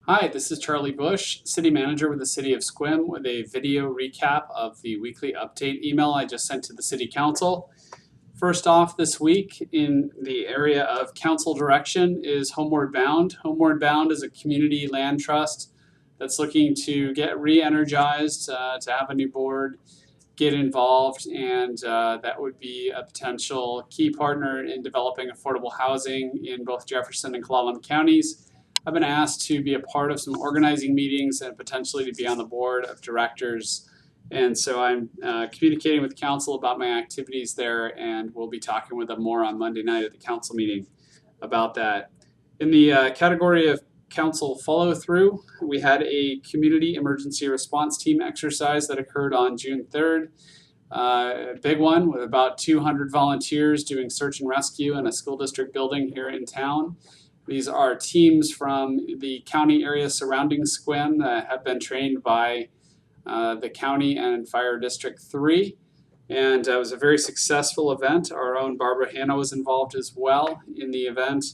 Hi, this is Charlie Bush, City Manager with the City of Sequim, with a video recap of the weekly update email I just sent to the City Council. First off, this week in the area of council direction is Homeward Bound. Homeward Bound is a community land trust that's looking to get re-energized, to have a new board, get involved, and that would be a potential key partner in developing affordable housing in both Jefferson and Clallam counties. I've been asked to be a part of some organizing meetings and potentially to be on the board of directors. And so I'm communicating with council about my activities there, and we'll be talking with them more on Monday night at the council meeting about that. In the category of council follow through, we had a community emergency response team exercise that occurred on June 3rd. A big one with about 200 volunteers doing search and rescue in a school district building here in town. These are teams from the county area surrounding Sequim that have been trained by the county and Fire District 3. And it was a very successful event. Our own Barbara Hanna was involved as well in the event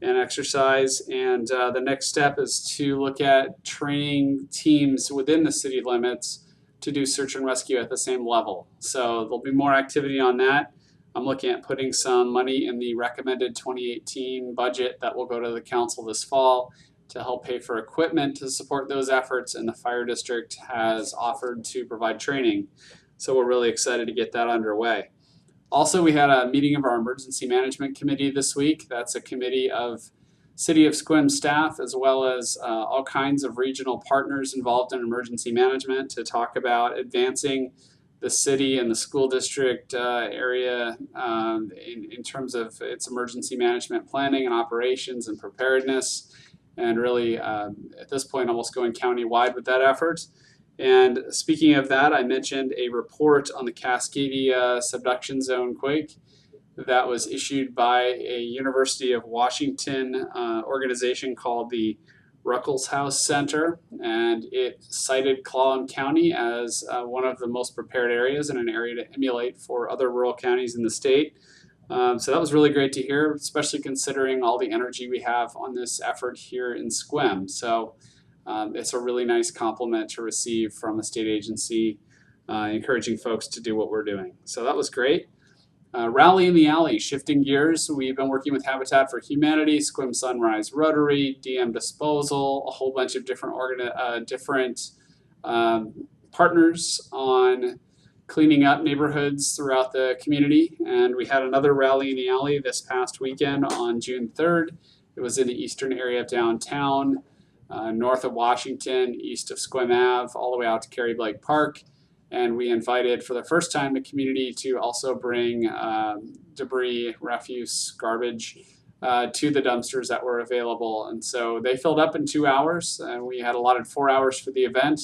and exercise. And the next step is to look at training teams within the city limits to do search and rescue at the same level. So there'll be more activity on that. I'm looking at putting some money in the recommended 2018 budget that will go to the council this fall to help pay for equipment to support those efforts, and the fire district has offered to provide training. So we're really excited to get that underway. Also, we had a meeting of our emergency management committee this week. That's a committee of City of Sequim staff as well as all kinds of regional partners involved in emergency management to talk about advancing the city and the school district area in terms of its emergency management planning and operations and preparedness, and really at this point almost going county-wide with that effort. And speaking of that, I mentioned a report on the Cascadia subduction zone quake that was issued by a University of Washington organization called the Ruckelshaus Center, and it cited Clallam County as one of the most prepared areas and an area to emulate for other rural counties in the state. So that was really great to hear, especially considering all the energy we have on this effort here in Sequim. So it's a really nice compliment to receive from a state agency encouraging folks to do what we're doing. So that was great. Rally in the Alley, shifting gears. We've been working with Habitat for Humanity, Sequim Sunrise Rotary, DM Disposal, a whole bunch of different partners on cleaning up neighborhoods throughout the community. And we had another Rally in the Alley this past weekend on June 3rd. It was in the eastern area of downtown, north of Washington, east of Sequim Ave, all the way out to Carrie Blake Park. And we invited for the first time the community to also bring debris, refuse, garbage to the dumpsters that were available. And so they filled up in 2 hours, and we had allotted 4 hours for the event.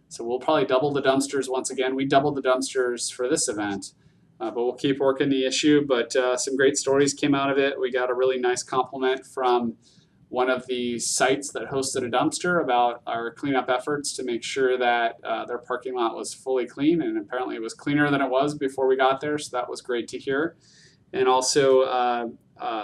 So we'll probably double the dumpsters once again. We doubled the dumpsters for this event, but we'll keep working the issue. But some great stories came out of it. We got a really nice compliment from one of the sites that hosted a dumpster about our cleanup efforts to make sure that their parking lot was fully clean, and apparently it was cleaner than it was before we got there, so that was great to hear. And also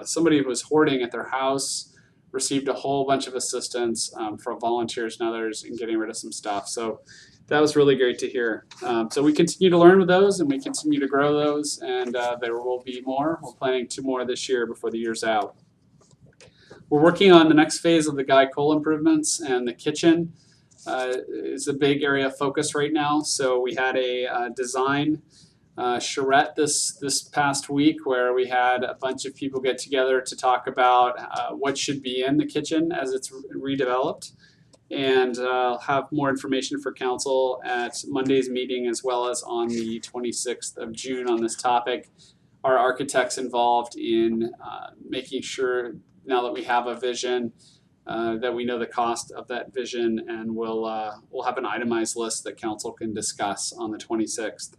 somebody who was hoarding at their house received a whole bunch of assistance from volunteers and others in getting rid of some stuff, so that was really great to hear. So we continue to learn with those, and we continue to grow those, and there will be more. We're planning 2 more this year before the year's out. We're working on the next phase of the Guy Cole improvements, and the kitchen is a big area of focus right now. So we had a design charrette this past week where we had a bunch of people get together to talk about what should be in the kitchen as it's redeveloped. And I'll have more information for council at Monday's meeting as well as on the 26th of June on this topic. Our architects involved in making sure now that we have a vision, that we know the cost of that vision, and we'll have an itemized list that council can discuss on the 26th.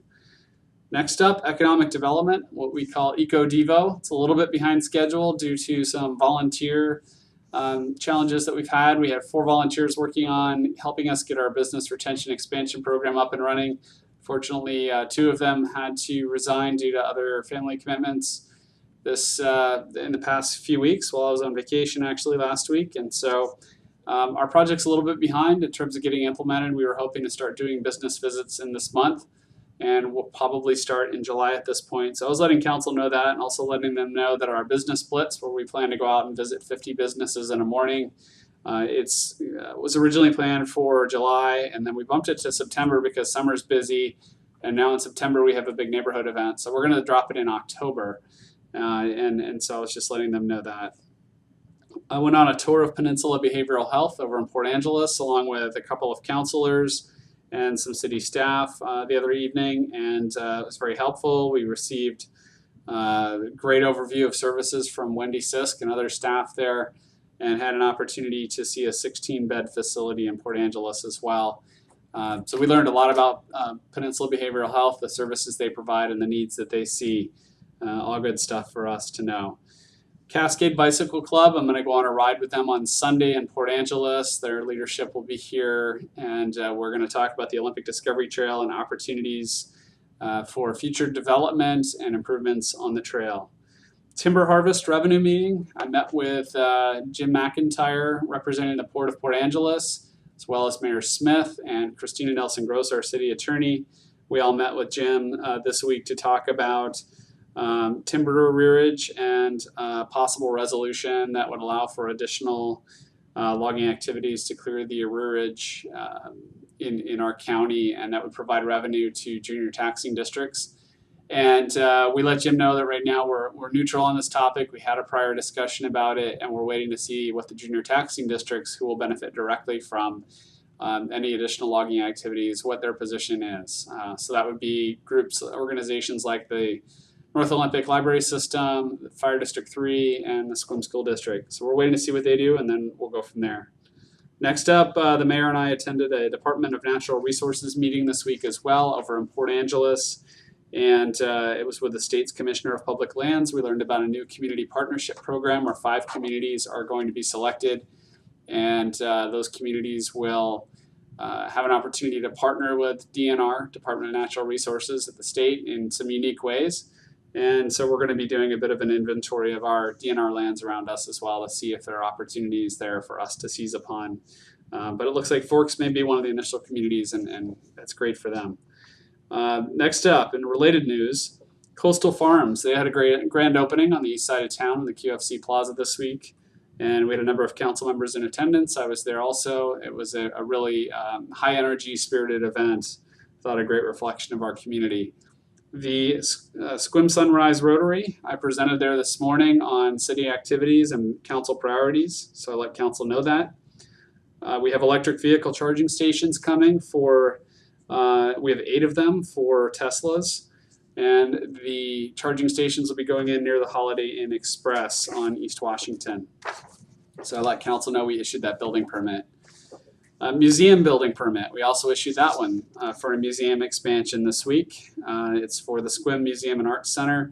Next up, economic development, what we call Eco-Devo. It's a little bit behind schedule due to some volunteer challenges that we've had. We have 4 volunteers working on helping us get our business retention expansion program up and running. Fortunately, 2 of them had to resign due to other family commitments in the past few weeks while I was on vacation actually last week, and so Our project's a little bit behind in terms of getting implemented. We were hoping to start doing business visits in this month, and we'll probably start in July at this point. So I was letting council know that, and also letting them know that our business splits, where we plan to go out and visit 50 businesses in a morning, was originally planned for July, and then we bumped it to September because summer's busy, and now in September we have a big neighborhood event. So we're going to drop it in October, and so I was just letting them know that. I went on a tour of Peninsula Behavioral Health over in Port Angeles, along with a couple of counselors and some city staff the other evening, and it was very helpful. We received a great overview of services from Wendy Sisk and other staff there, and had an opportunity to see a 16-bed facility in Port Angeles as well. So we learned a lot about Peninsula Behavioral Health, the services they provide, and the needs that they see. All good stuff for us to know. Cascade Bicycle Club, I'm going to go on a ride with them on Sunday in Port Angeles. Their leadership will be here, and we're going to talk about the Olympic Discovery Trail and opportunities for future development and improvements on the trail. Timber Harvest Revenue Meeting, I met with Jim McIntyre representing the Port of Port Angeles, as well as Mayor Smith and Christina Nelson Gross, our city attorney. We all met with Jim this week to talk about timber arrearage and possible resolution that would allow for additional logging activities to clear the arrearage in our county, and that would provide revenue to junior taxing districts. And we let Jim know that right now we're neutral on this topic. We had a prior discussion about it, and we're waiting to see what the junior taxing districts who will benefit directly from any additional logging activities, what their position is. So that would be groups, organizations like the North Olympic Library System, Fire District 3, and the Sequim School District. So we're waiting to see what they do, and then we'll go from there. Next up, the mayor and I attended a Department of Natural Resources meeting this week as well over in Port Angeles, and it was with the state's Commissioner of Public Lands. We learned about a new community partnership program where 5 communities are going to be selected, and those communities will have an opportunity to partner with DNR, Department of Natural Resources at the state, in some unique ways. And so we're going to be doing a bit of an inventory of our DNR lands around us as well to see if there are opportunities there for us to seize upon. But it looks like Forks may be one of the initial communities, and that's great for them. Next up, in related news, Coastal Farms. They had a grand opening on the east side of town in the QFC Plaza this week, and we had a number of council members in attendance. I was there also. It was a really high energy, spirited event. Thought a great reflection of our community. The Sequim Sunrise Rotary, I presented there this morning on city activities and council priorities, so I let council know that. We have electric vehicle charging stations coming for, we have 8 of them for Teslas, and the charging stations will be going in near the Holiday Inn Express on East Washington. So I let council know we issued that building permit. Museum building permit. We also issued that one for a museum expansion this week. It's for the Sequim Museum and Arts Center,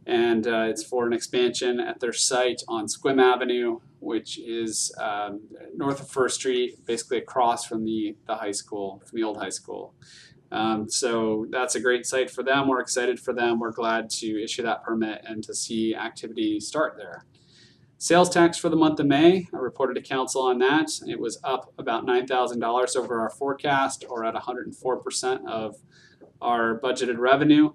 and it's for an expansion at their site on Sequim Avenue, which is north of First Street, basically across from the high school, from the old high school. So that's a great site for them. We're excited for them. We're glad to issue that permit and to see activity start there. Sales tax for the month of May, I reported to council on that. It was up about $9,000 over our forecast, or at 104% of our budgeted revenue.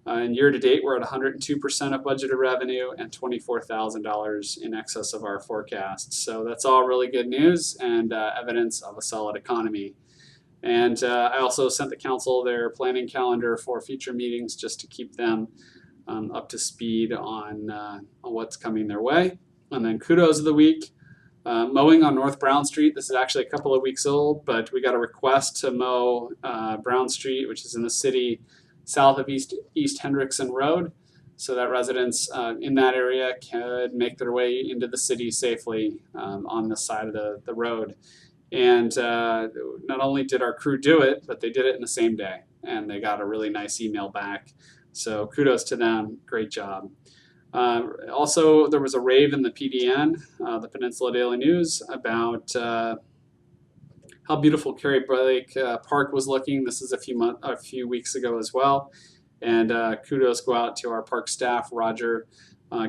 And year to date, we're at 102% of budgeted revenue and $24,000 in excess of our forecast. So that's all really good news and evidence of a solid economy. And I also sent the council their planning calendar for future meetings just to keep them up to speed on what's coming their way. And then Kudos of the week, mowing on North Brown Street. This is actually a couple of weeks old, but we got a request to mow Brown Street, which is in the city south of East Hendrickson Road, so that residents in that area could make their way into the city safely on this side of the road. And not only did our crew do it, but they did it in the same day, and they got a really nice email back. So kudos to them, great job. Also, there was a rave in the PDN, the Peninsula Daily News, about how beautiful Cary Blake Park was looking. This is a few weeks ago as well. And kudos go out to our park staff, Roger,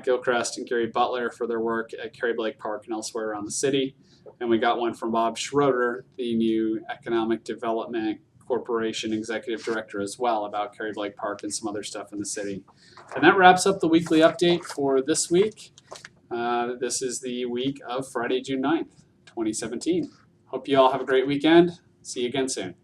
Gilchrist and Gary Butler for their work at Carrie Blake Park and elsewhere around the city. And we got one from Bob Schroeder, the new Economic Development Corporation Executive Director as well, about Carrie Blake Park and some other stuff in the city. And that wraps up the weekly update for this week. This is the week of Friday, June 9th, 2017. Hope you all have a great weekend. See you again soon.